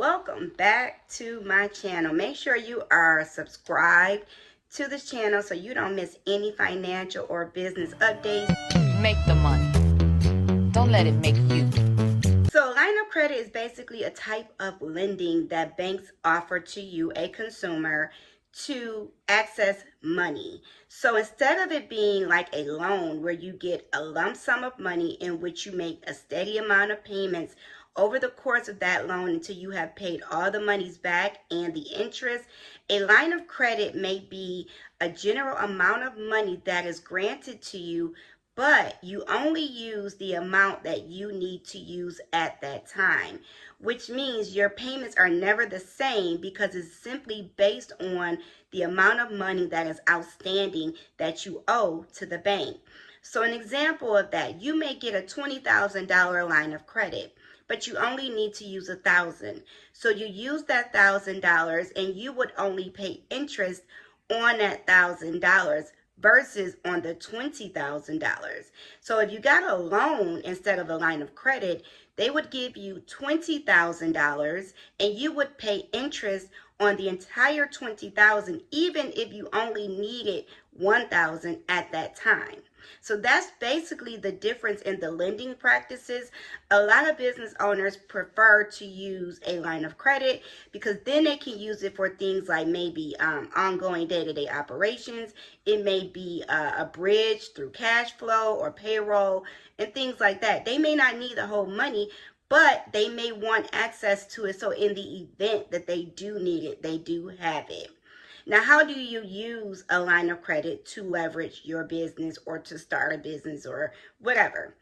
Welcome back to my channel. Make sure you are subscribed to this channel so you don't miss any financial or business updates. Make the money. Don't let it make you. So a line of credit is basically a type of lending that banks offer to you, a consumer, to access money. So instead of it being like a loan where you get a lump sum of money in which you make a steady amount of payments over the course of that loan until you have paid all the monies back and the interest, a line of credit may be a general amount of money that is granted to you, but you only use the amount that you need to use at that time, which means your payments are never the same because it's simply based on the amount of money that is outstanding that you owe to the bank. So an example of that, you may get a $20,000 line of credit, but you only need to use $1,000. So you use that $1,000 and you would only pay interest on that $1,000 versus on the $20,000. So if you got a loan instead of a line of credit, they would give you $20,000 and you would pay interest on the entire $20,000 even if you only needed $1,000 at that time. So that's basically the difference in the lending practices. A lot of business owners prefer to use a line of credit because then they can use it for things like maybe ongoing day-to-day operations. It may be a bridge through cash flow or payroll and things like that. They may not need the whole money, but they may want access to it. So in the event that they do need it, they do have it. Now, how do you use a line of credit to leverage your business or to start a business or whatever?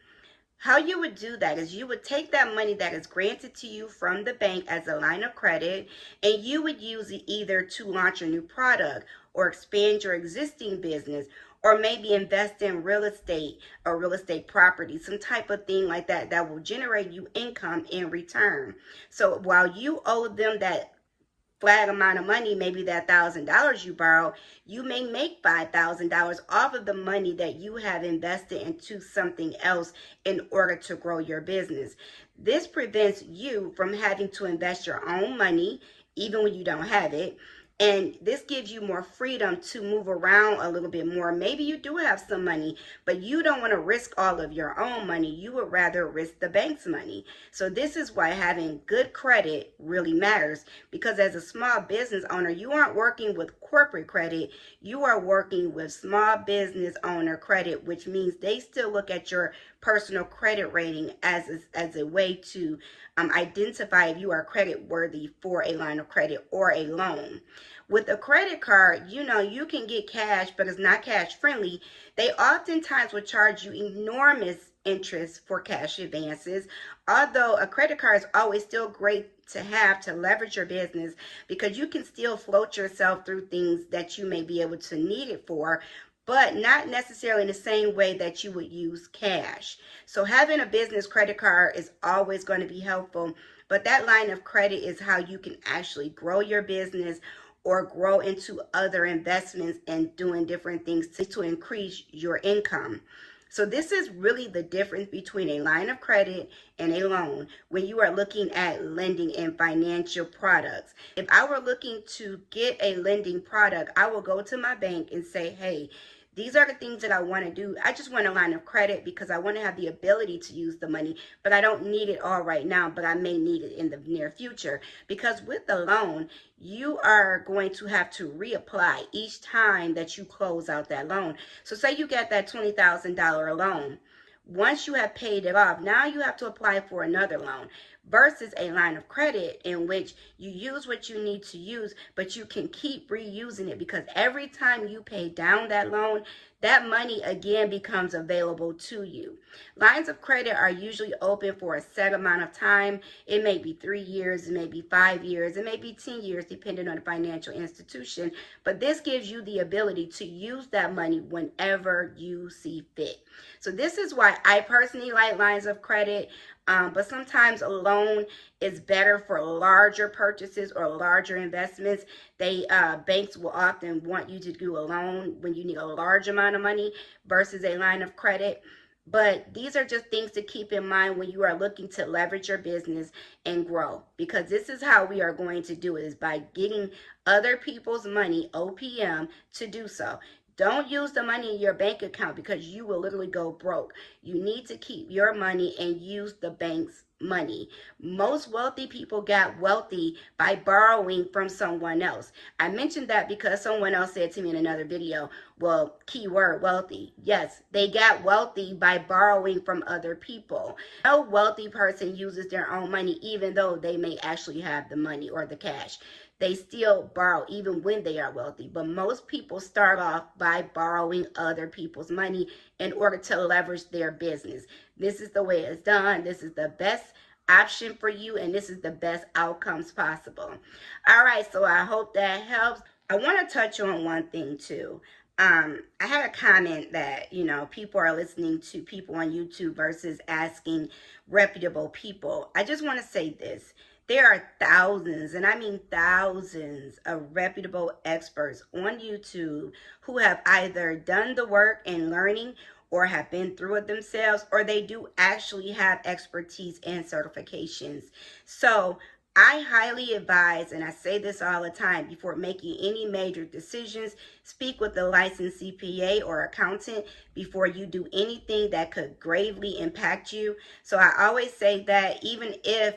How you would do that is you would take that money that is granted to you from the bank as a line of credit, and you would use it either to launch a new product or expand your existing business, or maybe invest in real estate or real estate property, some type of thing like that that will generate you income in return. So while you owe them that flat amount of money, maybe that $1,000 you borrow, you may make $5,000 off of the money that you have invested into something else in order to grow your business. This prevents you from having to invest your own money, even when you don't have it. And this gives you more freedom to move around a little bit more. Maybe you do have some money, but you don't want to risk all of your own money. You would rather risk the bank's money. So this is why having good credit really matters, because as a small business owner, you aren't working with corporate credit. You are working with small business owner credit, which means they still look at your personal credit rating as a way to identify if you are credit worthy for a line of credit or a loan. With a credit card, you can get cash, but it's not cash friendly. They oftentimes will charge you enormous interest for cash advances. Although a credit card is always still great to have to leverage your business because you can still float yourself through things that you may be able to need it for, but not necessarily in the same way that you would use cash. So having a business credit card is always going to be helpful, but that line of credit is how you can actually grow your business or grow into other investments and doing different things to increase your income. So this is really the difference between a line of credit and a loan when you are looking at lending and financial products. If I were looking to get a lending product, I will go to my bank and say, hey, these are the things that I want to do. I just want a line of credit because I want to have the ability to use the money, but I don't need it all right now, but I may need it in the near future. Because with the loan, you are going to have to reapply each time that you close out that loan. So say you get that $20,000 loan. Once you have paid it off, now you have to apply for another loan versus a line of credit in which you use what you need to use, but you can keep reusing it because every time you pay down that loan, that money again becomes available to you. Lines of credit are usually open for a set amount of time. It may be 3 years, it may be 5 years, it may be 10 years, depending on the financial institution. But this gives you the ability to use that money whenever you see fit. So this is why I personally like lines of credit. But sometimes a loan is better for larger purchases or larger investments. Banks will often want you to do a loan when you need a large amount of money versus a line of credit. But these are just things to keep in mind when you are looking to leverage your business and grow, because this is how we are going to do it, is by getting other people's money, OPM, to do so. Don't use the money in your bank account because you will literally go broke. You need to keep your money and use the bank's money. Most wealthy people got wealthy by borrowing from someone else. I mentioned that because someone else said to me in another video, well, keyword wealthy. Yes, they got wealthy by borrowing from other people. No wealthy person uses their own money even though they may actually have the money or the cash. They still borrow even when they are wealthy. But most people start off by borrowing other people's money in order to leverage their business. This is the way it's done. This is the best option for you, and this is the best outcomes possible. All right, so I hope that helps. I want to touch on one thing too. I had a comment that, people are listening to people on YouTube versus asking reputable people. I just want to say this. There are thousands, and I mean thousands, of reputable experts on YouTube who have either done the work in learning or have been through it themselves, or they do actually have expertise and certifications. So I highly advise, and I say this all the time, before making any major decisions, speak with a licensed CPA or accountant before you do anything that could gravely impact you. So I always say that even if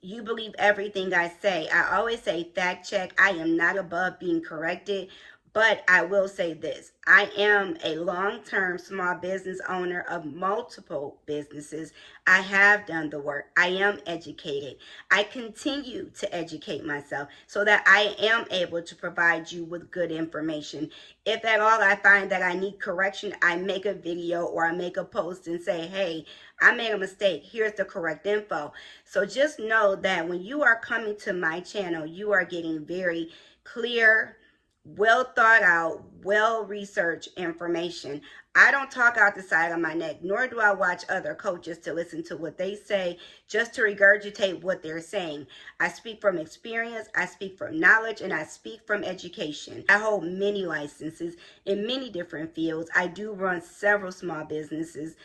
you believe everything I say, I always say fact check. I am not above being corrected. But I will say this, I am a long-term small business owner of multiple businesses. I have done the work. I am educated. I continue to educate myself so that I am able to provide you with good information. If at all I find that I need correction, I make a video or I make a post and say, hey, I made a mistake. Here's the correct info. So just know that when you are coming to my channel, you are getting very clear, well thought out, well researched information. I don't talk out the side of my neck, nor do I watch other coaches to listen to what they say just to regurgitate what they're saying. I speak from experience, I speak from knowledge, and I speak from education. I hold many licenses in many different fields. I do run several small businesses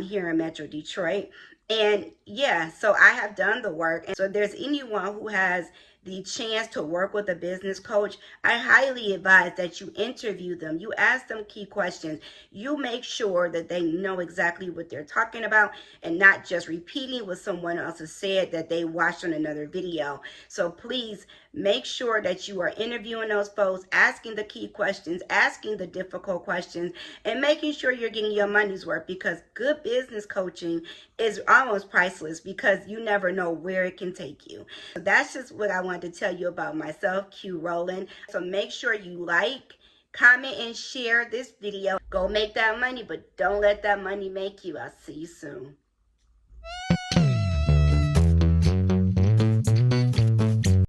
here in Metro Detroit. And yeah, so I have done the work. And so if there's anyone who has the chance to work with a business coach, I highly advise that you interview them. You ask them key questions. You make sure that they know exactly what they're talking about and not just repeating what someone else has said that they watched on another video. So please make sure that you are interviewing those folks, asking the key questions, asking the difficult questions, and making sure you're getting your money's worth, because good business coaching is almost priceless because you never know where it can take you. So that's just what I wanted to tell you about myself, Q Rowland. So make sure you like, comment, and share this video. Go make that money, but don't let that money make you. I'll see you soon.